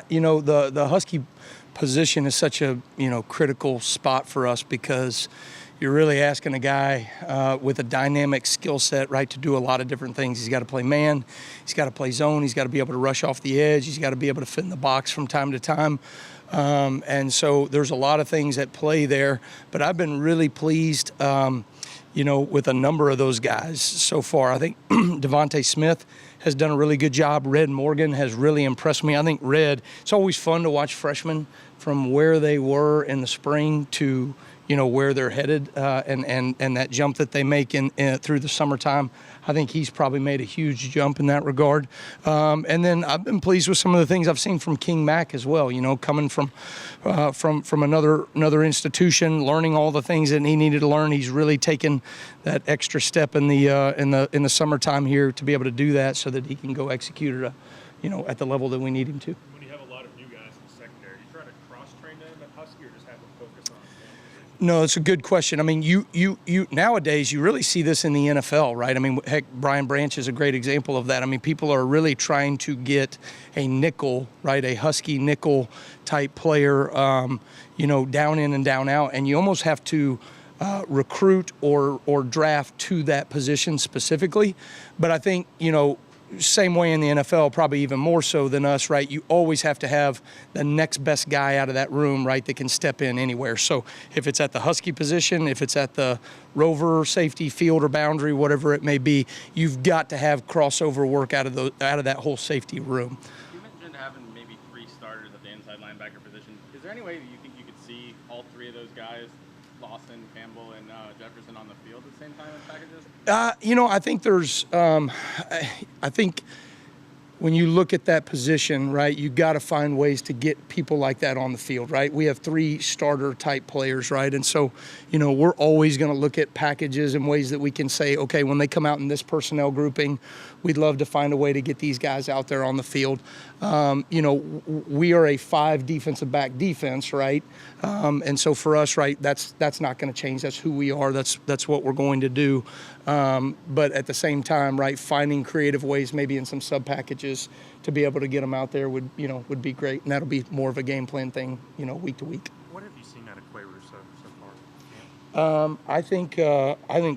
The Husky position is such a, critical spot for us because you're really asking a guy with a dynamic skill set, right, to do a lot of different things. He's got to play man, he's got to play zone, he's got to be able to rush off the edge, he's got to be able to fit in the box from time to time. And so there's a lot of things at play there, but I've been really pleased, with a number of those guys so far. I think Devontae Smith has done a really good job. Red Morgan has really impressed me. I think Red, it's always fun to watch freshmen from where they were in the spring to, where they're headed and that jump that they make in through the summertime. I think he's probably made a huge jump in that regard. And then I've been pleased with some of the things I've seen from Kane Wommack as well, coming from another institution, learning all the things that he needed to learn. He's really taken that extra step in the summertime here to be able to do that so that he can go execute at at the level that we need him to. When you have a lot of new guys in the secondary, do you try to cross-train them at Husky or just have them focus on one position? No, it's a good question. I mean, you nowadays you really see this in the NFL, right? I mean, heck, Brian Branch is a great example of that. I mean, people are really trying to get a nickel, right, a Husky nickel type player, down in and down out, and you almost have to recruit or draft to that position specifically. But I think, same way in the NFL, probably even more so than us, right? You always have to have the next best guy out of that room, right, that can step in anywhere. So if it's at the Husky position, if it's at the rover, safety, field, or boundary, whatever it may be, you've got to have crossover work out of that whole safety room. You mentioned having maybe 3 starters at the inside linebacker position. Is there any way that you think you could see all 3 of those guys, Lawson, Campbell, and Jefferson, on the field at the same time in packages? I think there's I think when you look at that position, right, you got to find ways to get people like that on the field, right? We have 3 starter type players, right? And so, we're always going to look at packages and ways that we can say, okay, when they come out in this personnel grouping, we'd love to find a way to get these guys out there on the field. We are a 5 defensive back defense, right? And so for us, right, that's not going to change. That's who we are. That's what we're going to do. But at the same time, right, finding creative ways, maybe in some sub packages, to be able to get them out there would be great, and that'll be more of a game plan thing, week to week. What have you seen out of Quay Russo so far? I think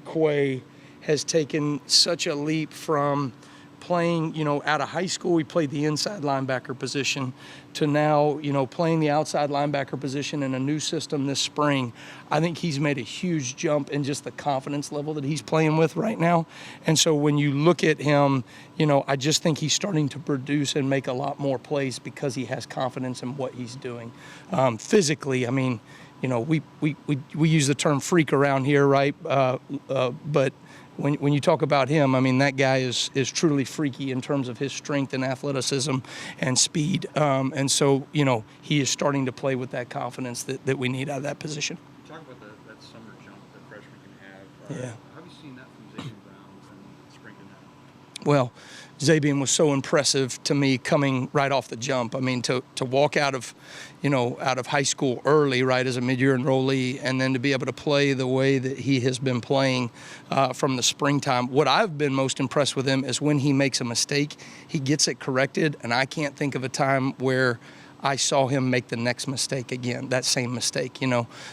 Quay has taken such a leap from playing, out of high school. We played the inside linebacker position to now, playing the outside linebacker position in a new system this spring. I think he's made a huge jump in just the confidence level that he's playing with right now. And so when you look at him, I just think he's starting to produce and make a lot more plays because he has confidence in what he's doing. Physically, I mean, we use the term freak around here, right? But when you talk about him, I mean, that guy is truly freaky in terms of his strength and athleticism and speed. And so, he is starting to play with that confidence that we need out of that position. You talk about that summer jump that freshmen can have. Yeah. How have you seen that from Zabian Brown and spring to now? Well, Zabian was so impressive to me coming right off the jump. I mean, to walk out of high school early, right, as a mid-year enrollee, and then to be able to play the way that he has been playing from the springtime. What I've been most impressed with him is when he makes a mistake, he gets it corrected, and I can't think of a time where I saw him make the next mistake again, that same mistake,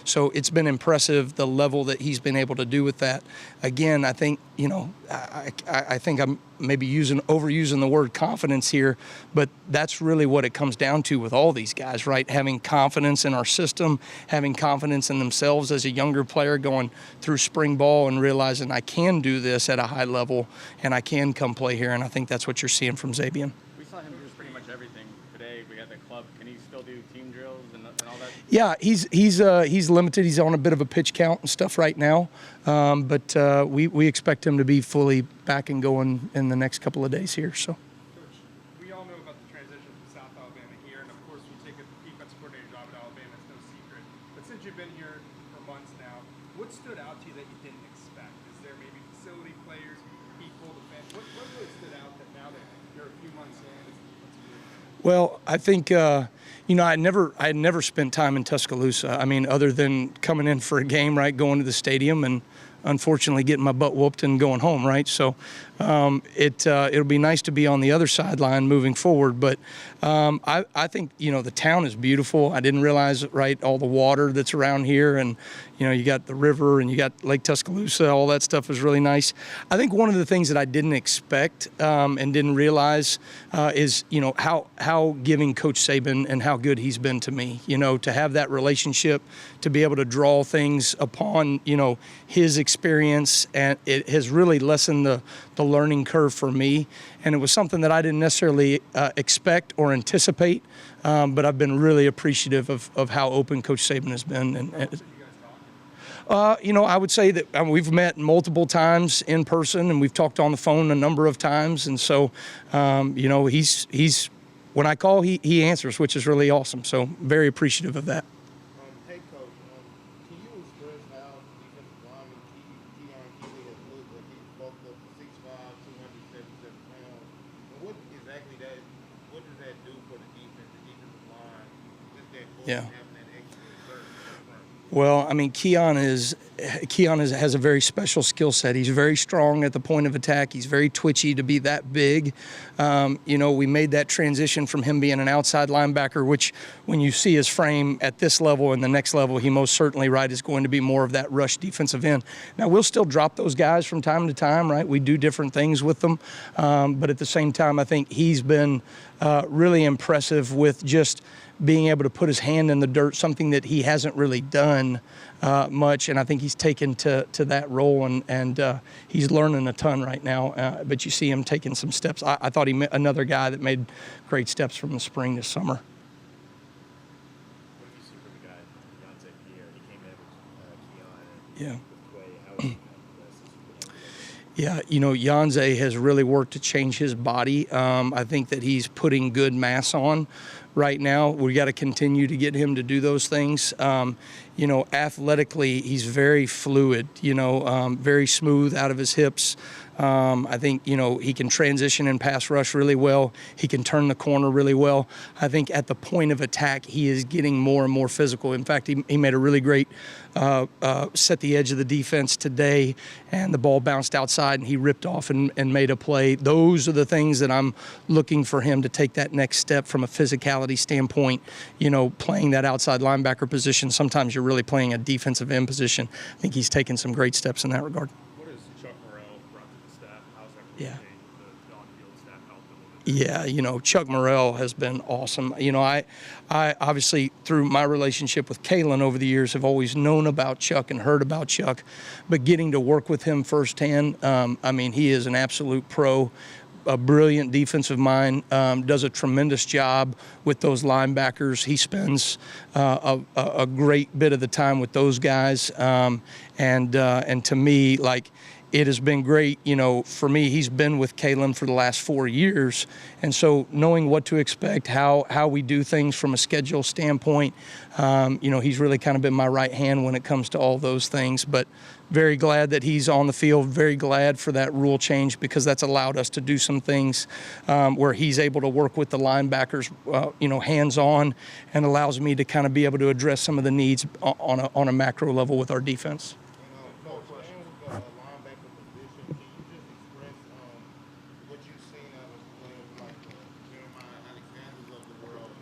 So it's been impressive, the level that he's been able to do with that. Again, I think, I think I'm maybe overusing the word confidence here, but that's really what it comes down to with all these guys, right? Having confidence in our system, having confidence in themselves as a younger player going through spring ball and realizing I can do this at a high level and I can come play here, and I think that's what you're seeing from Zabian. We saw him do pretty much everything today. We had the club. Can he still do team drills and all that? Yeah, he's limited. He's on a bit of a pitch count and stuff right now, but we expect him to be fully back and going in the next couple of days here. So. Coach, we all know about the transition from South Alabama here, and of course we take a defensive coordinator job at Alabama. It's no secret. But since you've been here for months now, what stood out to you that you didn't expect? Is there maybe facility players, people, the fans? What really stood out that now that you're a few months in? Well, I think I had never spent time in Tuscaloosa. I mean, other than coming in for a game, right, going to the stadium and unfortunately getting my butt whooped and going home, right? So it'll be nice to be on the other sideline moving forward. But I think, the town is beautiful. I didn't realize, right, all the water that's around here, and you got the river and you got Lake Tuscaloosa. All that stuff is really nice. I think one of the things that I didn't expect and didn't realize is how giving Coach Saban and how good he's been to me. To have that relationship, to be able to draw things upon his experience, and it has really lessened the learning curve for me. And it was something that I didn't necessarily expect or anticipate, but I've been really appreciative of how open Coach Saban has been. And I would say that we've met multiple times in person, and we've talked on the phone a number of times. And so, he's when I call, he answers, which is really awesome. So very appreciative of that. Hey, Coach, can you express how defensive lineman Keon Keeley has looked when he's bulked up to 6'5", 277 pounds? And what does that do for the defensive line, with that bulk Yeah. having that extra reserve up front? Well, Keon has a very special skill set. He's very strong at the point of attack. He's very twitchy to be that big. We made that transition from him being an outside linebacker, which when you see his frame at this level and the next level, he most certainly, right, is going to be more of that rush defensive end. Now, we'll still drop those guys from time to time, right? We do different things with them. But at the same time, I think he's been really impressive with just being able to put his hand in the dirt, something that he hasn't really done much, and I think he's taken to that role, and he's learning a ton right now. But you see him taking some steps. I thought he met another guy that made great steps from the spring to summer. What did you see from the guy, Yonsei Pierre? He came in with Keon and with Quay. How is he Yeah, Yonsei has really worked to change his body. I think that he's putting good mass on right now. We got to continue to get him to do those things. Athletically, he's very fluid, very smooth out of his hips. I think, he can transition and pass rush really well. He can turn the corner really well. I think at the point of attack, he is getting more and more physical. In fact, he made a really great set the edge of the defense today, and the ball bounced outside, and he ripped off and made a play. Those are the things that I'm looking for him to take that next step from a physicality standpoint, playing that outside linebacker position. Sometimes you're really playing a defensive end position. I think he's taken some great steps in that regard. What has Chuck Morrell brought to the staff? How's that Yeah. changed the on-field staff help a little bit? Yeah, Chuck Morrell has been awesome. I obviously, through my relationship with Kalen over the years, have always known about Chuck and heard about Chuck, but getting to work with him firsthand, he is an absolute pro. A brilliant defensive mind, does a tremendous job with those linebackers. He spends a great bit of the time with those guys, and to me, it has been great. For me, he's been with Kalen for the last 4 years, and so knowing what to expect, how we do things from a schedule standpoint, he's really kind of been my right hand when it comes to all those things. But very glad that he's on the field, very glad for that rule change, because that's allowed us to do some things where he's able to work with the linebackers, hands-on, and allows me to kind of be able to address some of the needs on a macro level with our defense. Coach, staying with the linebacker position, can you just express what you've seen out of players like Jeremiah Alexander's of the world,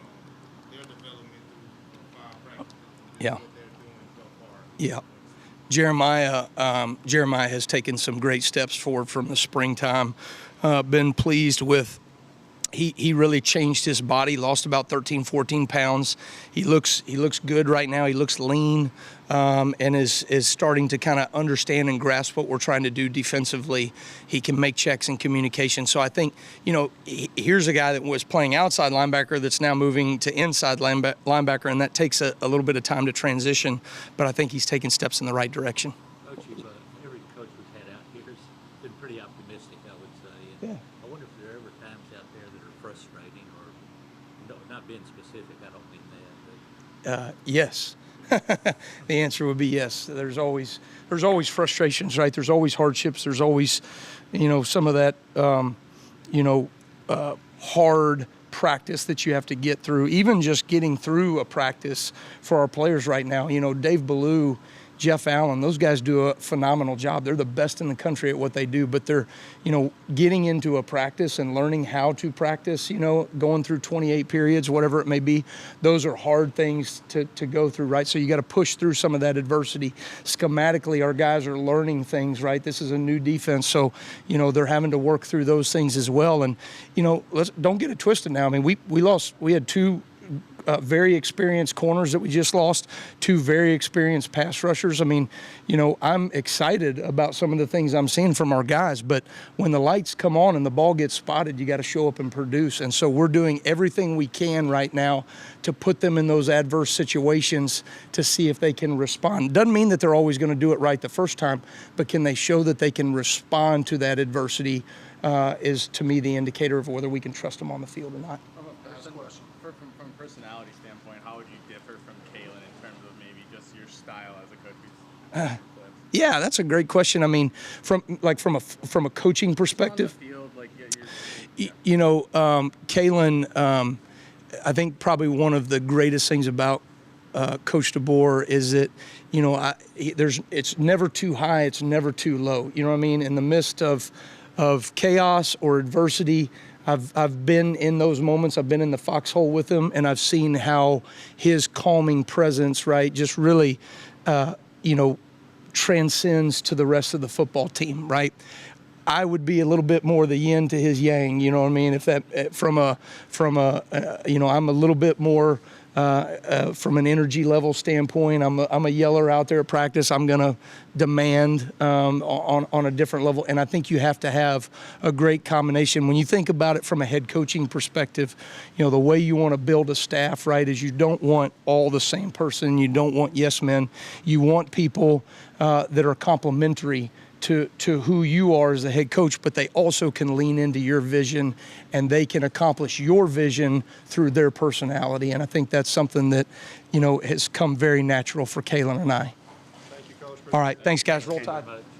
their development through 5 practices, Yeah. what they're doing so far? Yeah. Jeremiah has taken some great steps forward from the springtime. Been pleased with. He really changed his body, lost about 13, 14 pounds. He looks good right now. He looks lean, and is starting to kind of understand and grasp what we're trying to do defensively. He can make checks and communication. So I think, here's a guy that was playing outside linebacker that's now moving to inside linebacker, and that takes a little bit of time to transition. But I think he's taking steps in the right direction. Coach, every coach we've had out here has been pretty optimistic, I would say. And Yeah. I wonder if there are ever times out there that are frustrating, or not being specific, I don't mean that. Yes. The answer would be yes. There's always frustrations, right? There's always hardships. There's always, some of that, hard practice that you have to get through. Even just getting through a practice for our players right now. Dave Ballou, Jeff Allen, those guys do a phenomenal job. They're the best in the country at what they do, but they're, getting into a practice and learning how to practice, going through 28 periods, whatever it may be. Those are hard things to go through, right? So you got to push through some of that adversity. Schematically, our guys are learning things, right? This is a new defense, so, they're having to work through those things as well. And, don't get it twisted now. I mean, we had two very experienced corners that we just lost, two very experienced pass rushers. I mean, I'm excited about some of the things I'm seeing from our guys, but when the lights come on and the ball gets spotted, you got to show up and produce. And so we're doing everything we can right now to put them in those adverse situations to see if they can respond. Doesn't mean that they're always going to do it right the first time, but can they show that they can respond to that adversity is, to me, the indicator of whether we can trust them on the field or not. From a personality standpoint, how would you differ from Kalen in terms of maybe just your style as a coach? Yeah, that's a great question. I mean, from a coaching perspective, On the field, Kalen, I think probably one of the greatest things about Coach DeBoer is that, it's never too high, it's never too low. You know what I mean? In the midst of chaos or adversity, I've been in those moments. I've been in the foxhole with him, and I've seen how his calming presence, right, just really, transcends to the rest of the football team, right? I would be a little bit more the yin to his yang, you know what I mean? If that I'm a little bit more from an energy level standpoint. I'm a yeller out there at practice. I'm going to demand on a different level, and I think you have to have a great combination. When you think about it from a head coaching perspective, the way you want to build a staff, right, is you don't want all the same person. You don't want yes men. You want people that are complementary to who you are as the head coach, but they also can lean into your vision and they can accomplish your vision through their personality. And I think that's something that, has come very natural for Kalen and I. Thank you, Coach. All right. Thanks, guys. Roll Tide.